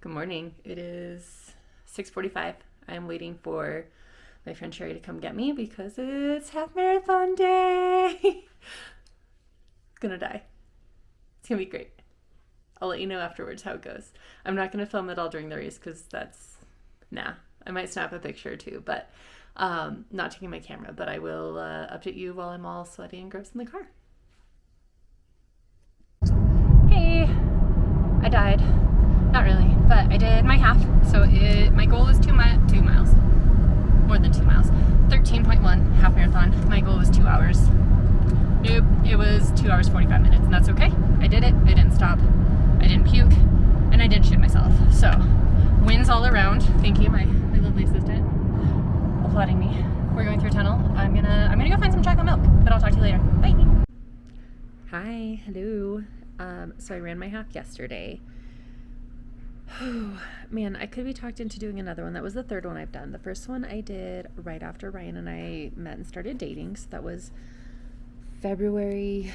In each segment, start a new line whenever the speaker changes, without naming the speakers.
Good morning. It is 6:45. I'm waiting for my friend Sherry to come get me because it's half marathon day. Gonna die. It's gonna be great. I'll let you know afterwards how it goes. I'm not gonna film it all during the race because I might snap a picture too, but not taking my camera, but I will update you while I'm all sweaty and gross in the car.
Hey, I died. Not really, but I did my half. So my goal is 2 miles. More than 2 miles. 13.1 half marathon. My goal was 2 hours. Nope, it was 2 hours 45 minutes, and that's okay. I did it. I didn't stop. I didn't puke, and I didn't shit myself. So, wins all around. Thank you, my lovely assistant, applauding me. We're going through a tunnel. I'm gonna go find some chocolate milk, but I'll talk to you later. Bye.
Hi, hello. So I ran my half yesterday. Man, I could be talked into doing another one. That was the third one I've done. The first one I did right after Ryan and I met and started dating. So that was February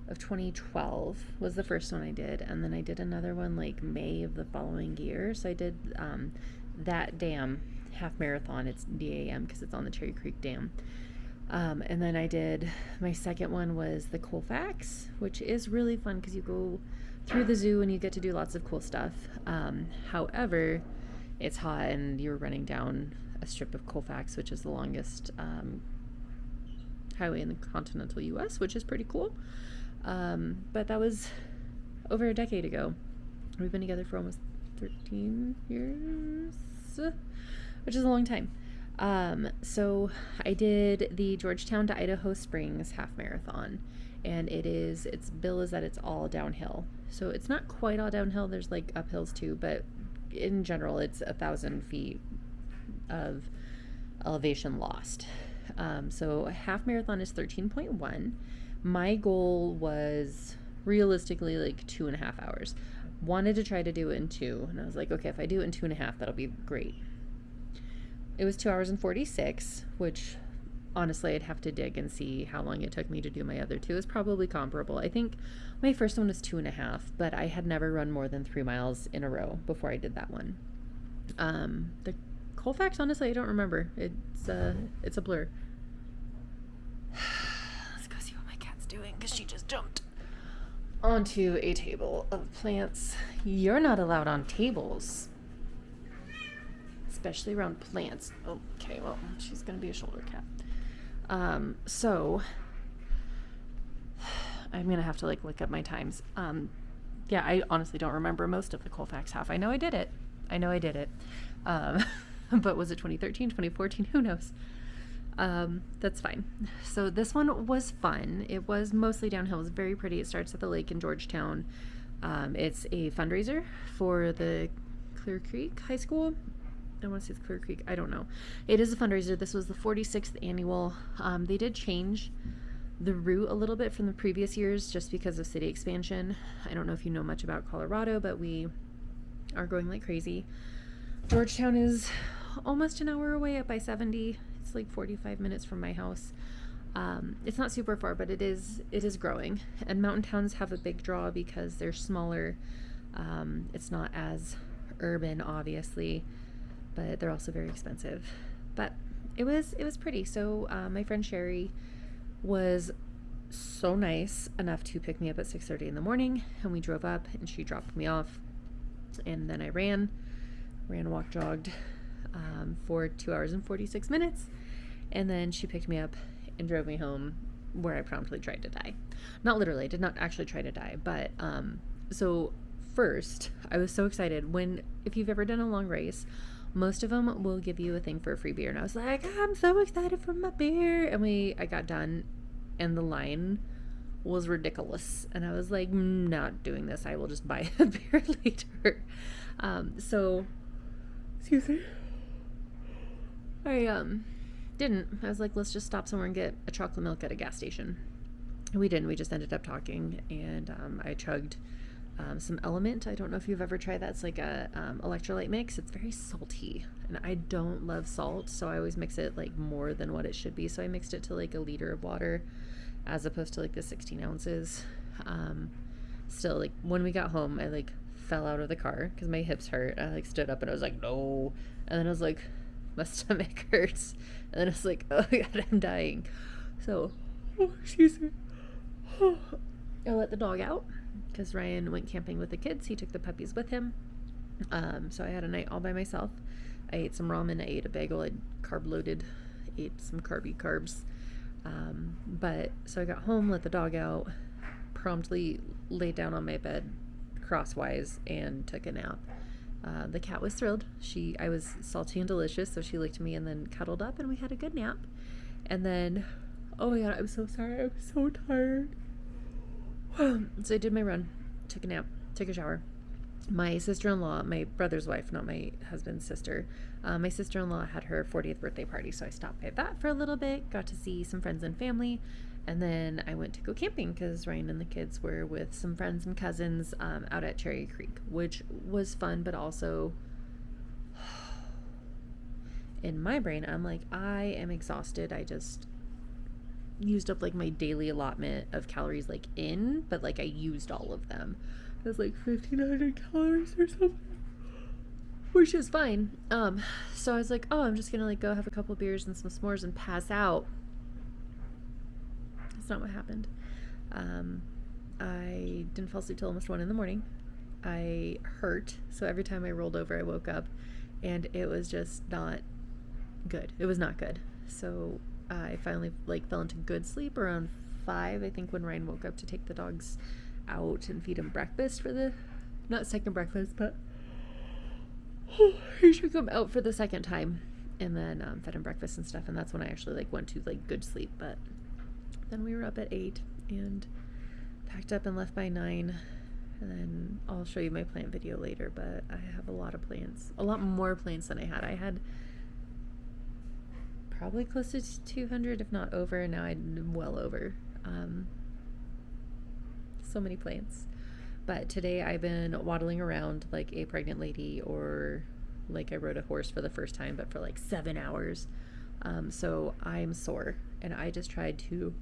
of 2012 was the first one I did. And then I did another one like May of the following year. So I did that dam half marathon. It's DAM because it's on the Cherry Creek Dam. And then I did, my second one was the Colfax, which is really fun because you go through the zoo and you get to do lots of cool stuff. However, it's hot and you're running down a strip of Colfax, which is the longest highway in the continental U.S., which is pretty cool. But that was over a decade ago. We've been together for almost 13 years, which is a long time. So I did the Georgetown to Idaho Springs half marathon, and its bill is that it's all downhill. So it's not quite all downhill. There's like uphills too, but in general, it's 1,000 feet of elevation lost. So a half marathon is 13.1. My goal was realistically like 2.5 hours. Wanted to try to do it in 2, and I was like, okay, if I do it in 2.5, that'll be great. It was 2 hours and 46, which honestly I'd have to dig and see how long it took me to do my other two. It's probably comparable. I think my first one was 2.5, but I had never run more than 3 miles in a row before I did that one. The Colfax, honestly, I don't remember. It's a blur. Let's go see what my cat's doing because she just jumped onto a table of plants. You're not allowed on tables, especially around plants. Okay, well, she's gonna be a shoulder cat. So I'm gonna have to look up my times. Yeah, I honestly don't remember most of the Colfax half. I know I did it. But was it 2013, 2014? Who knows? That's fine. So this one was fun. It was mostly downhill. It was very pretty. It starts at the lake in Georgetown. It's a fundraiser for the Clear Creek High School. I want to say it's Clear Creek. I don't know. It is a fundraiser. This was the 46th annual. They did change the route a little bit from the previous years just because of city expansion. I don't know if you know much about Colorado, but we are growing like crazy. Georgetown is almost an hour away up by 70. It's like 45 minutes from my house. It's not super far, but it is growing. And mountain towns have a big draw because they're smaller. It's not as urban, obviously, but they're also very expensive. But it was pretty. So my friend Sherry was so nice enough to pick me up at 6:30 in the morning, and we drove up and she dropped me off, and then I ran, walked, jogged for 2 hours and 46 minutes, and then she picked me up and drove me home, where I promptly tried to die. Not literally, I did not actually try to die, but so first I was so excited if you've ever done a long race, most of them will give you a thing for a free beer. And I was like, I'm so excited for my beer. And I got done and the line was ridiculous. And I was like, not doing this. I will just buy a beer later. So, excuse me. I didn't. I was like, let's just stop somewhere and get a chocolate milk at a gas station. And we didn't. We just ended up talking, and I chugged some Element. I don't know if you've ever tried that. It's like a electrolyte mix. It's very salty, and I don't love salt, so I always mix it more than what it should be. So I mixed it to a liter of water as opposed to the 16 ounces. still, like, when we got home, I, like, fell out of the car because my hips hurt. I, like, stood up and I was like, no. And then I was like, my stomach hurts. And then I was like, oh God, I'm dying. So, excuse me. I let the dog out because Ryan went camping with the kids. He took the puppies with him. So I had a night all by myself. I ate some ramen. I ate a bagel. I carb loaded. Ate some carbs. But so I got home, let the dog out, promptly laid down on my bed crosswise and took a nap. The cat was thrilled. I was salty and delicious, so she licked me and then cuddled up, and we had a good nap. And then, oh my God, I'm so sorry. I'm so tired. So I did my run, took a nap, took a shower. My sister-in-law, my brother's wife, not my husband's sister, my sister-in-law had her 40th birthday party, so I stopped by that for a little bit, got to see some friends and family, and then I went to go camping because Ryan and the kids were with some friends and cousins out at Cherry Creek, which was fun, but also in my brain, I'm like, I am exhausted. I just used up like my daily allotment of calories but like I used all of them. It was like 1,500 calories or something, which is fine. So I was like, oh, I'm just gonna like go have a couple beers and some s'mores and pass out. That's not what happened. I didn't fall asleep till almost 1 a.m. I hurt, so every time I rolled over I woke up, and it was just not good. It was not good. So I finally like fell into good sleep around 5, I think, when Ryan woke up to take the dogs out and feed him breakfast for the, not second breakfast, but he took him out for the second time, and then fed him breakfast and stuff, and that's when I actually like went to like good sleep. But then we were up at 8 and packed up and left by 9, and then I'll show you my plant video later, but I have a lot of plants, a lot more plants than I had probably close to 200, if not over, and now I'm well over. So many plants. But today I've been waddling around like a pregnant lady, or like I rode a horse for the first time, but for like 7 hours. So I'm sore, and I just tried to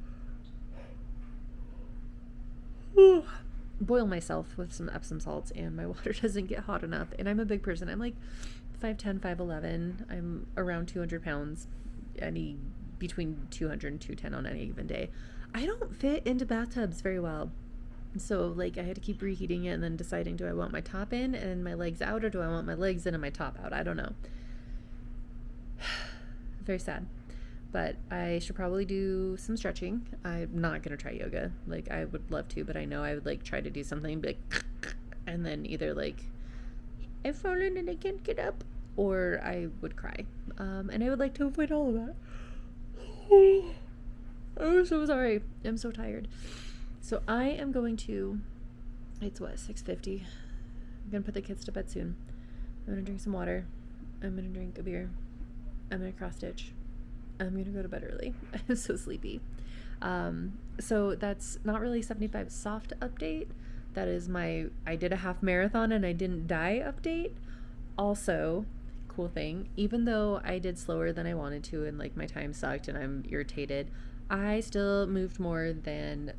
boil myself with some Epsom salts, and my water doesn't get hot enough. And I'm a big person. I'm like 5'10", 5'11". I'm around 200 pounds, between 200 and 210 on any given day. I don't fit into bathtubs very well. So like I had to keep reheating it and then deciding, do I want my top in and my legs out, or do I want my legs in and my top out? I don't know. Very sad. But I should probably do some stretching. I'm not going to try yoga. Like I would love to, but I know I would like try to do something like, and then either like I've fallen and I can't get up, or I would cry. And I would like to avoid all of that. I'm so sorry. I'm so tired. So I am going to, it's what, 6:50. I'm going to put the kids to bed soon. I'm going to drink some water. I'm going to drink a beer. I'm going to cross stitch. I'm going to go to bed early. I'm so sleepy. So that's not really 75 soft update. That is my, I did a half marathon and I didn't die update. Also, cool thing, even though I did slower than I wanted to and like my time sucked and I'm irritated, I still moved more than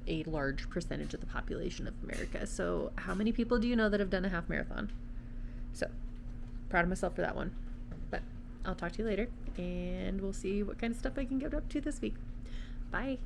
a large percentage of the population of America. So how many people do you know that have done a half marathon? So proud of myself for that one. But I'll talk to you later, and we'll see what kind of stuff I can get up to this week. Bye.